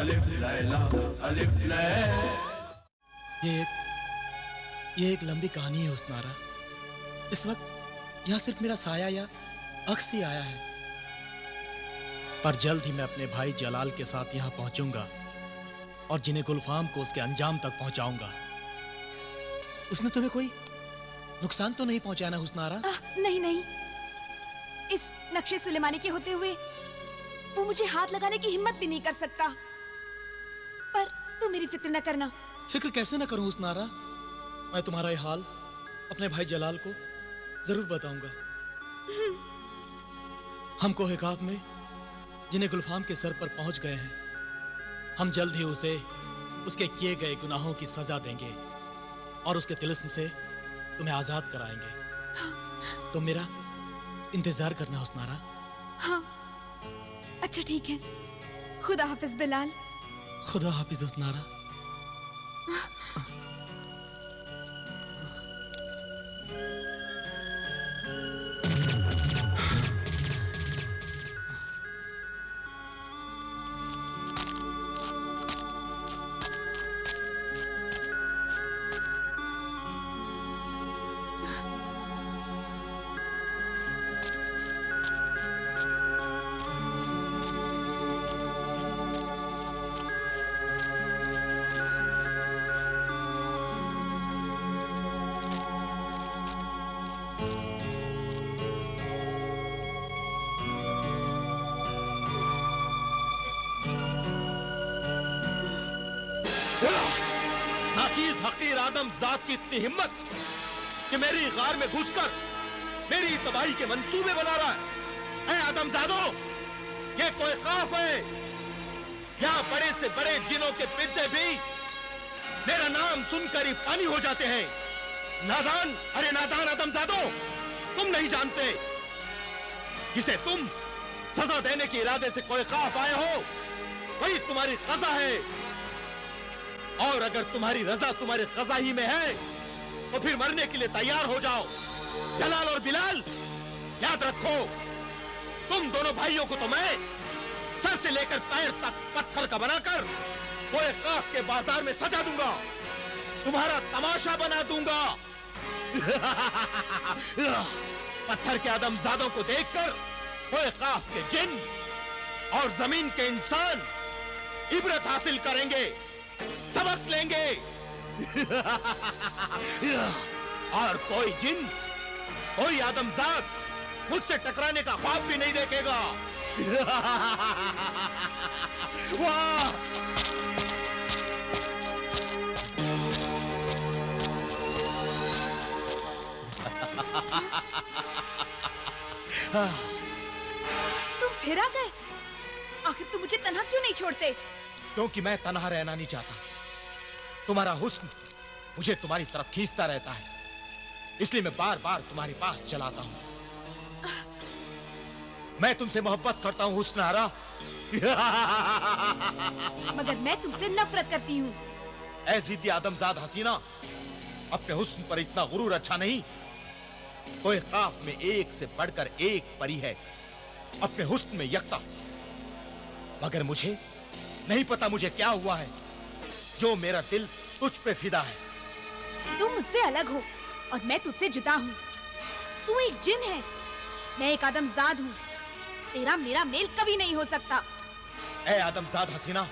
अलिफ लैला अलिफ लैला। ये एक लंबी कहानी है हुस्नारा। इस वक्त यहाँ सिर्फ मेरा साया या अक्स ही आया है, पर जल्द ही मैं अपने भाई जलाल के साथ यहाँ पहुंचूंगा और जिन्हें गुलफाम को उसके अंजाम तक पहुंचाऊंगा। उसने तुम्हें कोई नुकसान तो नहीं पहुंचाया ना हुस्नारा? नहीं नहीं, इस नक्शे सुलेमानी के होते हुए वो मुझे हाथ लगाने की हिम्मत भी नहीं कर सकता। पर तुम मेरी फिक्र न करना। फिक्र कैसे न करूं हुस्नारा? मैं तुम्हारा ये हाल अपने भाई जलाल को जरूर बताऊंगा। हम कोह-ए-काफ में जिन्हें गुलफाम के सर पर पहुंच गए हैं, हम जल्द ही उसे उसके किए गए गुनाहों की सजा देंगे और उसके तिलिस्म से तुम्हें आजाद कराएंगे। तुम मेरा इंतजार करना हुस्नारा। हाँ, अच्छा ठीक है। खुदा हाफिज बिलाल। खुदा हाफिज हुस्नारा। नाचीज हकीर आदम जात की इतनी हिम्मत कि मेरी गार में घुसकर मेरी तबाही के मंसूबे बना रहा है। आदमजादो, ये कोई खौफ है? यहाँ बड़े से बड़े जिनों के पिद्दे भी मेरा नाम सुनकर ही पानी हो जाते हैं। नादान, अरे नादान आदमजादो, तुम नहीं जानते जिसे तुम सजा देने के इरादे से कोई खौफ आए हो, वही तुम्हारी कज़ा है। और अगर तुम्हारी रजा तुम्हारी कज़ा ही में है तो फिर मरने के लिए तैयार हो जाओ। जलाल और बिलाल, याद रखो, तुम दोनों भाइयों को तो मैं सर से लेकर पैर तक पत्थर का बनाकर कोह-ए-काफ के बाजार में सजा दूंगा, तुम्हारा तमाशा बना दूंगा। पत्थर के आदमजादों को देखकर कोह-ए-काफ के जिन और जमीन के इंसान इबरत हासिल करेंगे, सबक लेंगे। और कोई जिन, कोई आदमजाद मुझसे टकराने का ख्वाब भी नहीं देखेगा। वाह! तुम फिर आ गए? आखिर तुम मुझे तन्हा क्यों नहीं छोड़ते? क्योंकि मैं तन्हा रहना नहीं चाहता। तुम्हारा हुस्न मुझे तुम्हारी तरफ खींचता रहता है, इसलिए मैं बार बार तुम्हारे पास चलाता हूं। मैं तुमसे मोहब्बत करता हूं हुस्नारा। मगर मैं तुमसे नफरत करती हूँ। ऐ जिद्दी आदमजाद हसीना, अपने हुस्न पर इतना गुरूर अच्छा नहीं। कोह-ए-काफ में एक से बढ़कर एक परी है, अपने हुस्न में यकता। मगर मुझे नहीं पता मुझे क्या हुआ है जो मेरा दिल तुझ पे फिदा है। तुम मुझसे अलग हो और मैं तुझसे जुदा हूँ। तू एक जिन है, मैं एक आदमजाद हूँ। तेरा मेरा मेल कभी नहीं हो सकता। ऐ आदमजाद हसीना,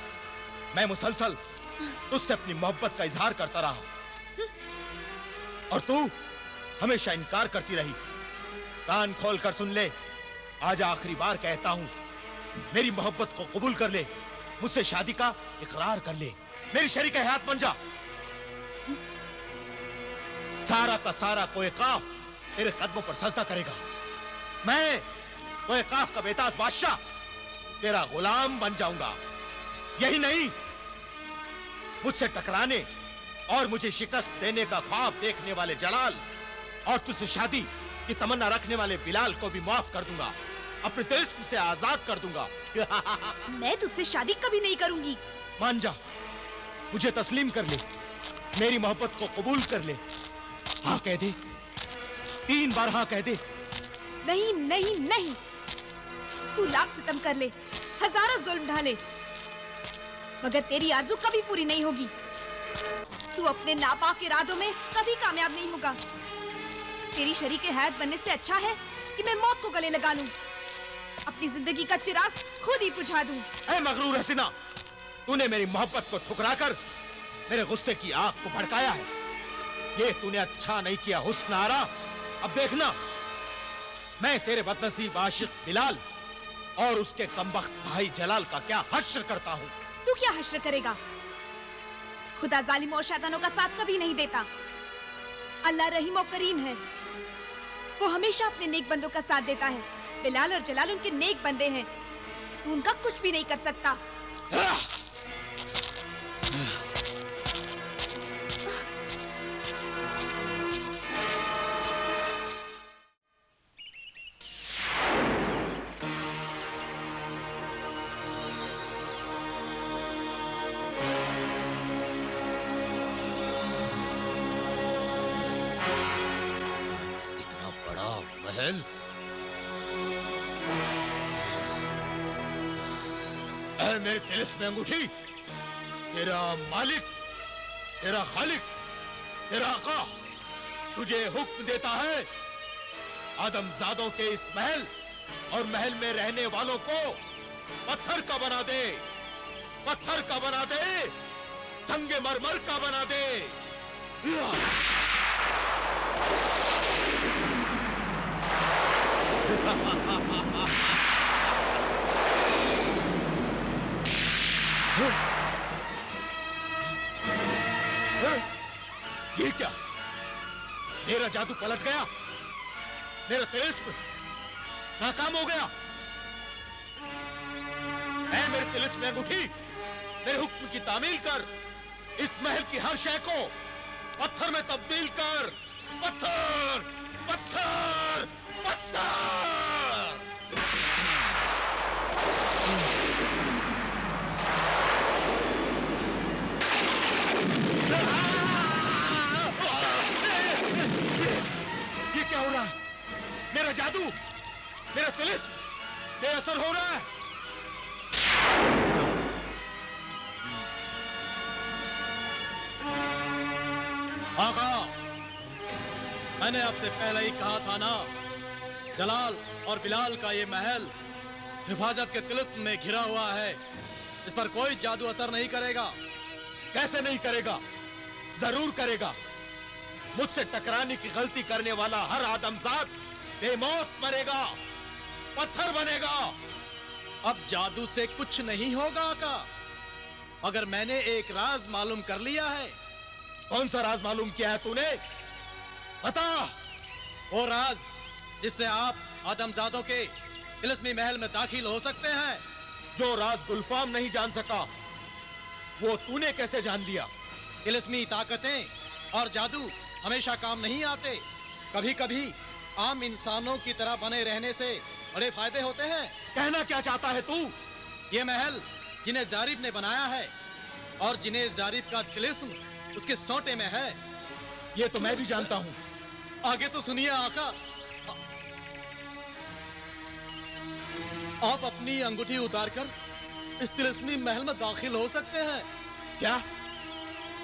मैं मुसलसल तुझसे अपनी मोहब्बत का इजहार करता रहा और तू हमेशा इनकार करती रही। कान खोल कर सुन ले, आज आखिरी बार कहता हूँ, मेरी मोहब्बत को कबूल कर ले, मुझसे शादी का इकरार कर ले, मेरी शरीक हयात बन जा। सारा का सारा कोह-ए-काफ तेरे कदमों पर सजदा करेगा। मैं कोह-ए-काफ का बेताज बादशाह तेरा गुलाम बन जाऊंगा। यही नहीं, मुझसे टकराने और मुझे शिकस्त देने का ख्वाब देखने वाले जलाल और तुझसे शादी की तमन्ना रखने वाले बिलाल को भी माफ कर दूंगा, अपने तिलिस्म से आजाद कर दूंगा। मैं तुझसे शादी कभी नहीं करूंगी। मान जा, मुझे तस्लीम कर ले, मेरी मोहब्बत को कबूल कर ले। हाँ कह दे, 3 बार हाँ कह दे। नहीं नहीं नहीं, तू लाख सितम कर ले, हजारों जुल्म ढाले, मगर तेरी आरज़ू कभी पूरी नहीं होगी। तू अपने नापाक इरादों में कभी कामयाब नहीं होगा। तेरी शरीक हयात बनने से अच्छा है कि मैं मौत को गले लगा लूं, अपनी जिंदगी का चिराग खुद ही बुझा दूं। ऐ मगरूर हसीना, तूने मेरी मोहब्बत को ठुकराकर मेरे गुस्से की आग को भड़काया है। ये तूने अच्छा नहीं किया हुस्न आरा। अब देखना, मैं तेरे बदनसीब आशिक बिलाल और उसके कमबख्त भाई जलाल का क्या हश्र करता हूँ। तू क्या हश्र करेगा? खुदा जालिम और शैतानों का साथ कभी नहीं देता। अल्लाह रहीम और करीम है, वो हमेशा अपने नेक बंदों का साथ देता है। बिलाल और जलाल उनके नेक बंदे हैं, तू उनका कुछ भी नहीं कर सकता। मेरे तिलिस्म में अंगूठी, तेरा मालिक, तेरा खालिक, तेरा आका तुझे हुक्म देता है, आदमजादों के इस महल और महल में रहने वालों को पत्थर का बना दे, पत्थर का बना दे, संगे मरमर का बना दे। ये क्या? मेरा जादू पलट गया, मेरा तिलिस्म नाकाम हो गया। ऐ मेरे तिलिस्म में अंगूठी, मेरे हुक्म की तामील कर, इस महल की हर शय को पत्थर में तब्दील कर। पत्थर, पत्थर, पत्थर। ये क्या हो रहा है? मेरा जादू, मेरा तिलिस्म बेअसर हो रहा है। आका, मैंने आपसे पहले ही कहा था ना, जलाल और बिलाल का ये महल हिफाजत के तिलिस्म में घिरा हुआ है, इस पर कोई जादू असर नहीं करेगा। कैसे नहीं करेगा? जरूर करेगा। मुझसे टकराने की गलती करने वाला हर आदमजाद बेमौत मरेगा, पत्थर बनेगा। अब जादू से कुछ नहीं होगा आका, अगर मैंने एक राज मालूम कर लिया है। कौन सा राज मालूम किया है तूने? बता। वो राज जिससे आप आदमजादों के तिलिस्मी महल में दाखिल हो सकते हैं। जो राज गुलफाम नहीं जान सका, वो तूने कैसे जान लिया? तिलिस्मी ताकतें और जादू हमेशा काम नहीं आते, कभी कभी आम इंसानों की तरह बने रहने से बड़े फायदे होते हैं। कहना क्या चाहता है तू? ये महल जिन्हें जारिब ने बनाया है और जिन्हें जारिब का तिलिस्म उसके सोटे में है, ये तो मैं भी जानता हूँ। आगे तो सुनिए आका। आप अपनी अंगूठी उतारकर इस तिलिस्मी महल में दाखिल हो सकते हैं। क्या?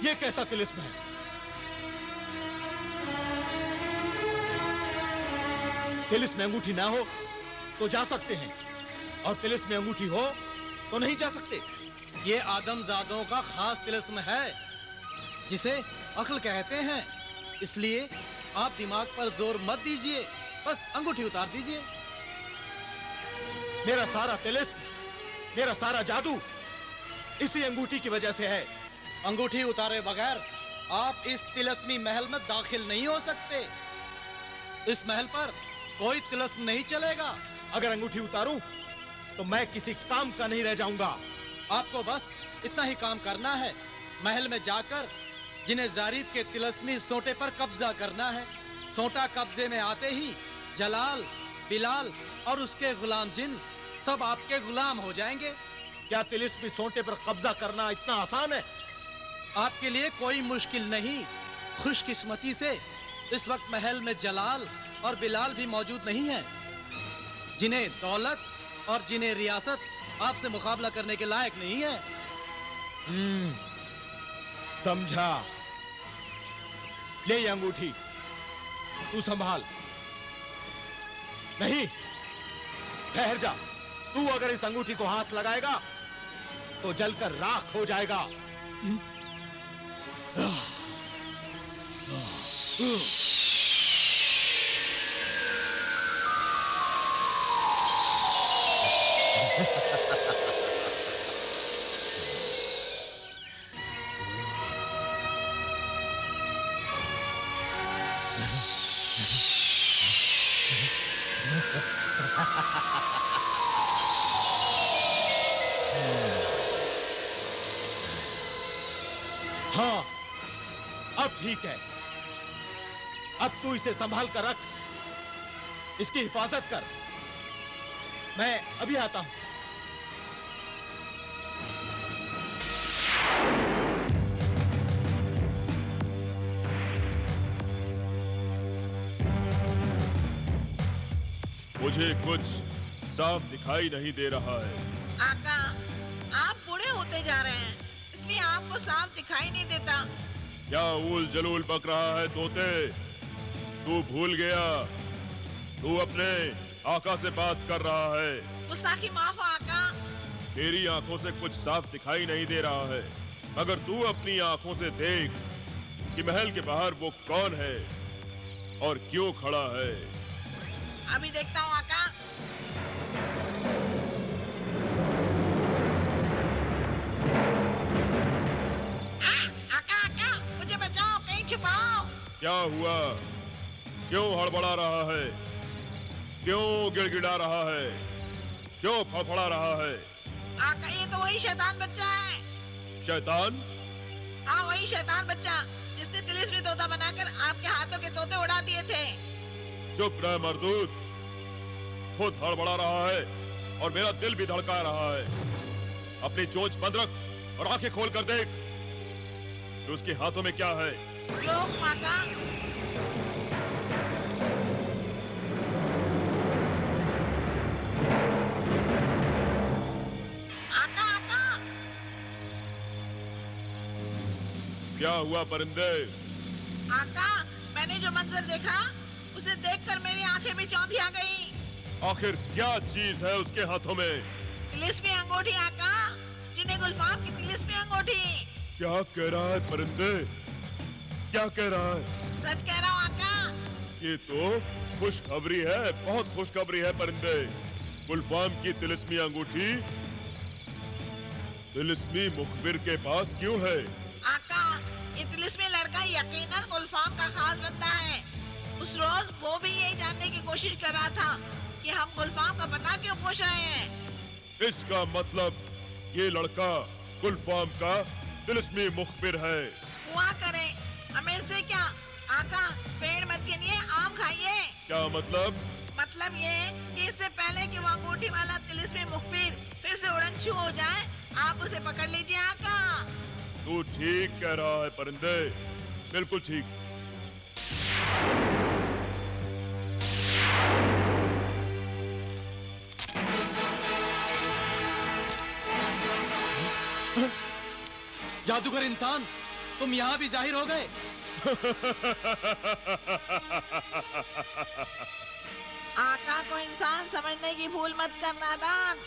ये कैसा तिलिस्म है? तिलिस्म में अंगूठी ना हो तो जा सकते हैं, और तिलिस्म में अंगूठी हो तो नहीं जा सकते। ये आदमजादों का खास तिलिस्म है जिसे अक्ल कहते हैं, इसलिए आप दिमाग पर जोर मत दीजिए, बस अंगूठी उतार दीजिए। मेरा सारा तिलिस्म, मेरा सारा जादू इसी अंगूठी की वजह से है। अंगूठी उतारे बगैर आप इस तिलिस्मी महल में दाखिल नहीं हो सकते। इस महल पर कोई तिलिस्म नहीं चलेगा। अगर अंगूठी उतारूं तो मैं किसी काम का नहीं रह जाऊंगा। आपको बस इतना ही काम करना है, महल में जाकर जिन्हें जारिब के तिलिस्मी सोटे पर कब्जा करना है। सोटा कब्जे में आते ही जलाल, बिलाल और उसके गुलाम जिन सब आपके गुलाम हो जाएंगे। क्या तिलिस्मी सोटे पर कब्जा करना इतना आसान है? आपके लिए कोई मुश्किल नहीं। खुशकिस्मती से इस वक्त महल में जलाल और बिलाल भी मौजूद नहीं हैं, जिन्हें दौलत और जिन्हें रियासत आपसे मुकाबला करने के लायक नहीं है। समझा। ले ये अंगूठी, तू संभाल। नहीं, ठहर जा। तू अगर इस अंगूठी को हाथ लगाएगा तो जलकर राख हो जाएगा। हाँ, अब ठीक है। अब तू इसे संभाल कर रख, इसकी हिफाजत कर। मैं अभी आता हूं। मुझे कुछ साफ दिखाई नहीं दे रहा है। आका, आप बूढ़े होते जा रहे हैं, इसलिए आपको साफ दिखाई नहीं देता। क्या ऊल जलूल बक रहा है तोते? तू भूल गया, तू अपने आका से बात कर रहा है। गुस्ताखी माफ आका। तेरी आंखों से कुछ साफ दिखाई नहीं दे रहा है, मगर तू अपनी आंखों से देख कि महल के बाहर वो कौन है और क्यों खड़ा है। अभी देखता हूँ आका। आका आका, मुझे बचाओ, कहीं छुपाओ। क्या हुआ? क्यों हड़बड़ा रहा है? क्यों गिड़गिड़ा रहा है? क्यों फड़फड़ा रहा है? आका, ये तो वही शैतान बच्चा है। शैतान? हाँ, वही शैतान बच्चा जिसने तिलिस्मी तोता बनाकर आपके हाथों के तोते उड़ा दिए थे। चुप रह मर्दूद, खुद हड़बड़ा रहा है और मेरा दिल भी धड़का रहा है। अपनी चोंच बंद रख और आंखें खोल कर देख कि उसके हाथों में क्या है। जो आका। आका आका। क्या हुआ परिंदे? आका, मैंने जो मंजर देखा उसे देखकर मेरी आंखें भी चौंधिया गई। आखिर क्या चीज है उसके हाथों में? तिलिस्मी अंगूठी आका, जिन्हें गुलफाम की तिलिस्मी अंगूठी। क्या कह रहा है परिंदे? क्या कह रहा है? सच कह रहा हूँ आका। ये तो खुशखबरी है, बहुत खुशखबरी है परिंदे। गुलफाम की तिलिस्मी अंगूठी तिलिस्मी मुखबिर के पास क्यों है? आका, ये तिलिस्मी लड़का यकीनन गुलफाम का खास बंदा है। उस रोज वो भी यही जानने की कोशिश कर रहा था कि हम गुलफाम का पता क्यों पूछ रहे हैं। इसका मतलब ये लड़का गुलफाम का तिलिस्मी मुखबिर है। हुआ करे, हमें इससे क्या। आका, पेड़ मत गिनिए, आम खाइए। क्या मतलब? मतलब ये कि इससे पहले कि वो अंगूठी वाला तिलिस्मी मुखबिर फिर से उड़नछू हो जाए, आप उसे पकड़ लीजिए आका। तू ठीक कह रहा है परिंदे, बिल्कुल ठीक। जादूगर इंसान, तुम यहाँ भी जाहिर हो गए। आका को इंसान समझने की भूल मत करना दान।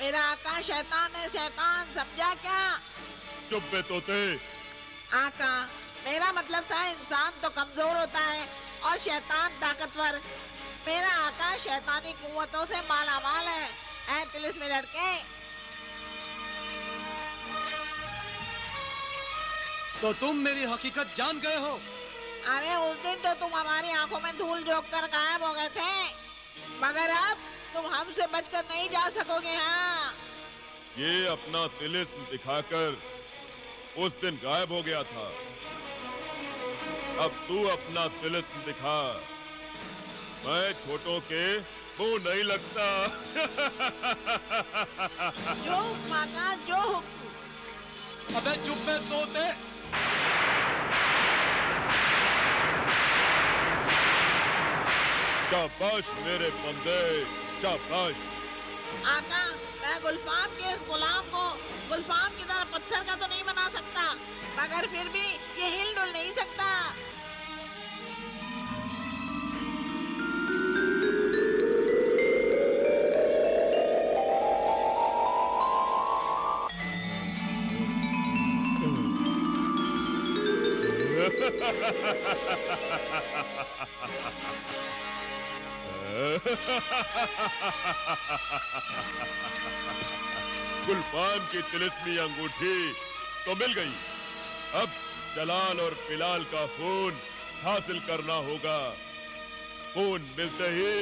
मेरा आका शैतान है, शैतान, समझा क्या? चुप बे तोते। आका, मेरा मतलब था इंसान तो कमजोर होता है और शैतान ताकतवर। मेरा आका शैतानी कुव्वतों से मालामाल है। ऐ तिलिस्मी लड़के, तो तुम मेरी हकीकत जान गए हो। अरे उस दिन तो तुम हमारी आंखों में धूल झोंक कर गायब हो गए थे, मगर अब तुम हमसे बचकर नहीं जा सकोगे। हाँ, ये अपना तिलिस्म दिखाकर उस दिन गायब हो गया था। अब तू अपना तिलिस्म दिखा। मैं छोटों के मुंह नहीं लगता। जो हुक्म आका, जो हुक्म। अबे चुप बे तोते। शाबाश मेरे बंदे, शाबाश। आका, मैं गुलफाम के इस गुलाम को गुलफाम की तरह पत्थर का तो मगर फिर भी ये हिल डुल नहीं सकता। गुलफाम की तिलिस्मी अंगूठी तो मिल गई। अब जलाल और बिलाल का खून हासिल करना होगा। खून मिलते ही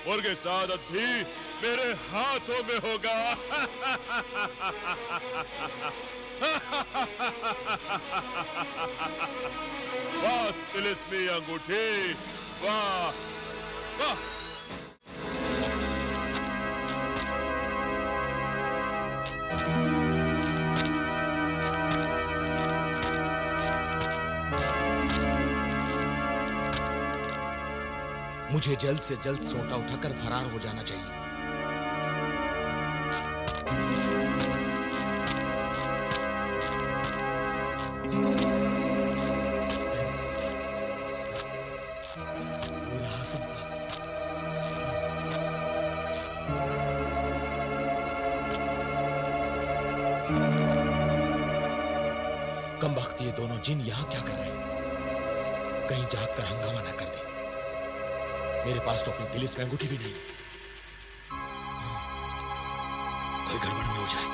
मुर्गे सादत भी मेरे हाथों में होगा। वाह तिलिस्मी अंगूठी, वाह वाह। मुझे जल्द से जल्द सोटा उठाकर फरार हो जाना चाहिए। हो रहा संभव। कम वक्त ये दोनों जिन यहां क्या कर रहे हैं? कहीं जाग कर हंगामा ना कर दे। मेरे पास तो अपनी तिलिस्मी अंगूठी भी नहीं है। कोई गड़बड़ में हो जाए।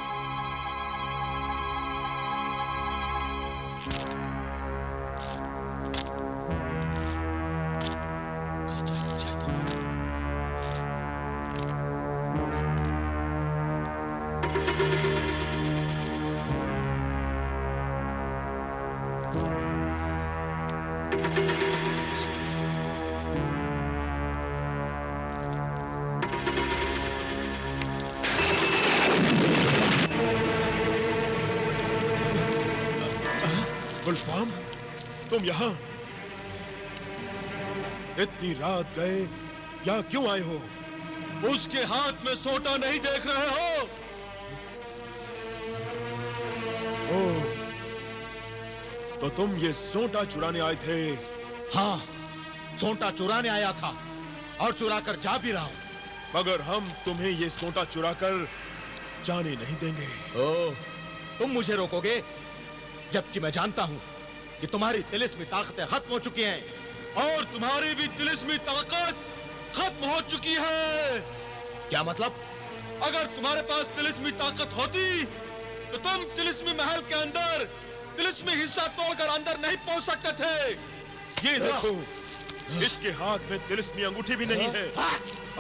कहीं जान हो जाए तो। गुलफाम, तुम यहाँ इतनी रात गए, यहाँ क्यों आए हो? उसके हाथ में सोटा नहीं देख रहे हो? ओह, तो तुम ये सोटा चुराने आए थे? हाँ, सोटा चुराने आया था और चुरा कर जा भी रहा हूं। मगर हम तुम्हें ये सोटा चुराकर जाने नहीं देंगे। ओह, तुम मुझे रोकोगे? जबकि मैं जानता हूं कि तुम्हारी तिलिस्मी ताकतें खत्म हो चुकी हैं। और तुम्हारी भी तिलिस्मी ताकत खत्म हो चुकी है। क्या मतलब? अगर तुम्हारे पास तिलिस्मी ताकत होती तो तुम तिलिस्मी महल के अंदर तिलिस्मी हिस्सा तोड़कर अंदर नहीं पहुंच सकते थे। ये देखो, इसके हाथ में तिलिस्मी अंगूठी भी नहीं है।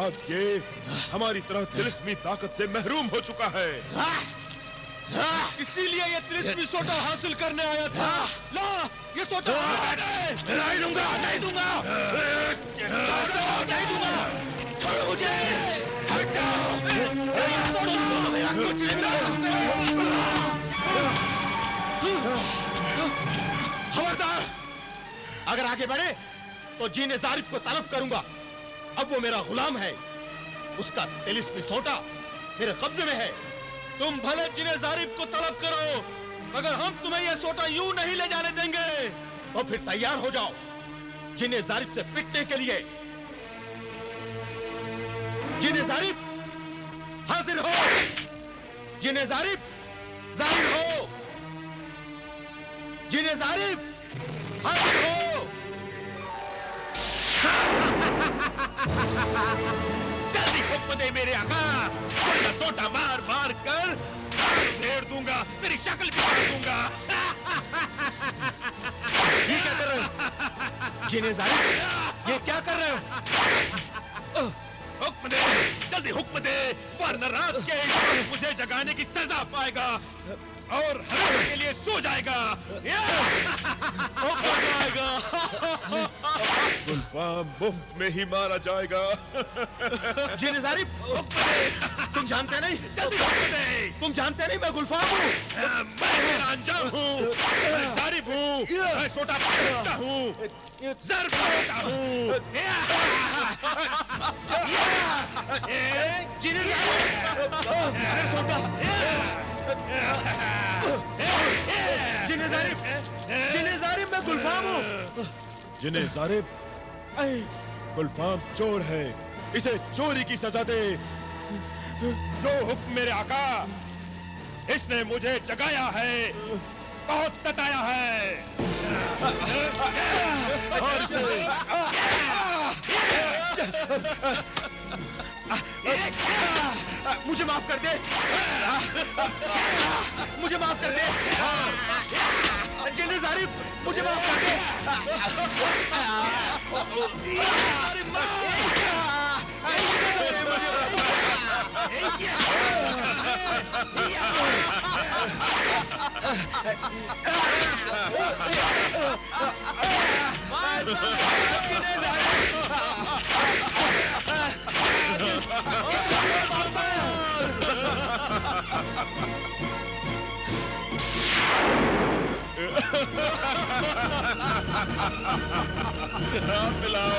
अब ये हमारी तरह तिलिस्मी ताकत से महरूम हो चुका है। इसीलिए ये तिलिस्मी सोटा हासिल करने आया था। ला, ये सोटा नहीं दूंगा, नहीं दूंगा, नहीं दूंगा, छोड़ो मुझे, हट जाओ, मेरा कुछ नहीं। खबरदार, अगर आगे बढ़े तो जीने जारिब को तलब करूंगा। अब वो मेरा गुलाम है। उसका तिलिस्मी सोटा मेरे कब्जे में है। तुम भले जिन्हें जारिब को तलब करो, मगर हम तुम्हें यह सोटा यूं नहीं ले जाने देंगे। तो फिर तैयार हो जाओ जिन्हें जारिब से पिटने के लिए। जिन्हें जारिब, हाजिर हो। जिन्हें जारिब, जाहिर हो। जिन्हें जारिब, हाजिर हो। जल्दी हुक्म दे मेरे आका, वरना सोटा मार मार कर घेर दूंगा, तेरी शक्ल भी काट दूंगा। ये क्या कर रहे हो? जिन्हें जारिब, ये क्या कर रहे हो? हुक्म दे, जल्दी हुक्म दे, वरना रात के इस वक्त मुझे जगाने की सजा पाएगा और हमेशा के लिए सो जाएगा। गुलफाम मुफ्त में ही मारा जाएगा। जिन्हें जारिब, तुम जानते नहीं? जल्दी हुक्म दे। तुम जानते नहीं मैं गुलफाम हूँ। मैं मेरा अंजाम हूँ, मैं जारिब हूँ, मैं सोटा पकड़ता हूँ, ज़र्ब देता हूँ। जिन्हें जारिब, सोटा। जिन्हें जारिब, गुलफाम जिन्हें जारिब गुलफाम चोर है, इसे चोरी की सजा दे। जो हुक्म मेरे आका, इसने मुझे जगाया है, बहुत सताया है। और इसे मुझे माफ कर दे, मुझे माफ कर दे, जिन्हें जारिब मुझे माफ कर दे। पिलाओ।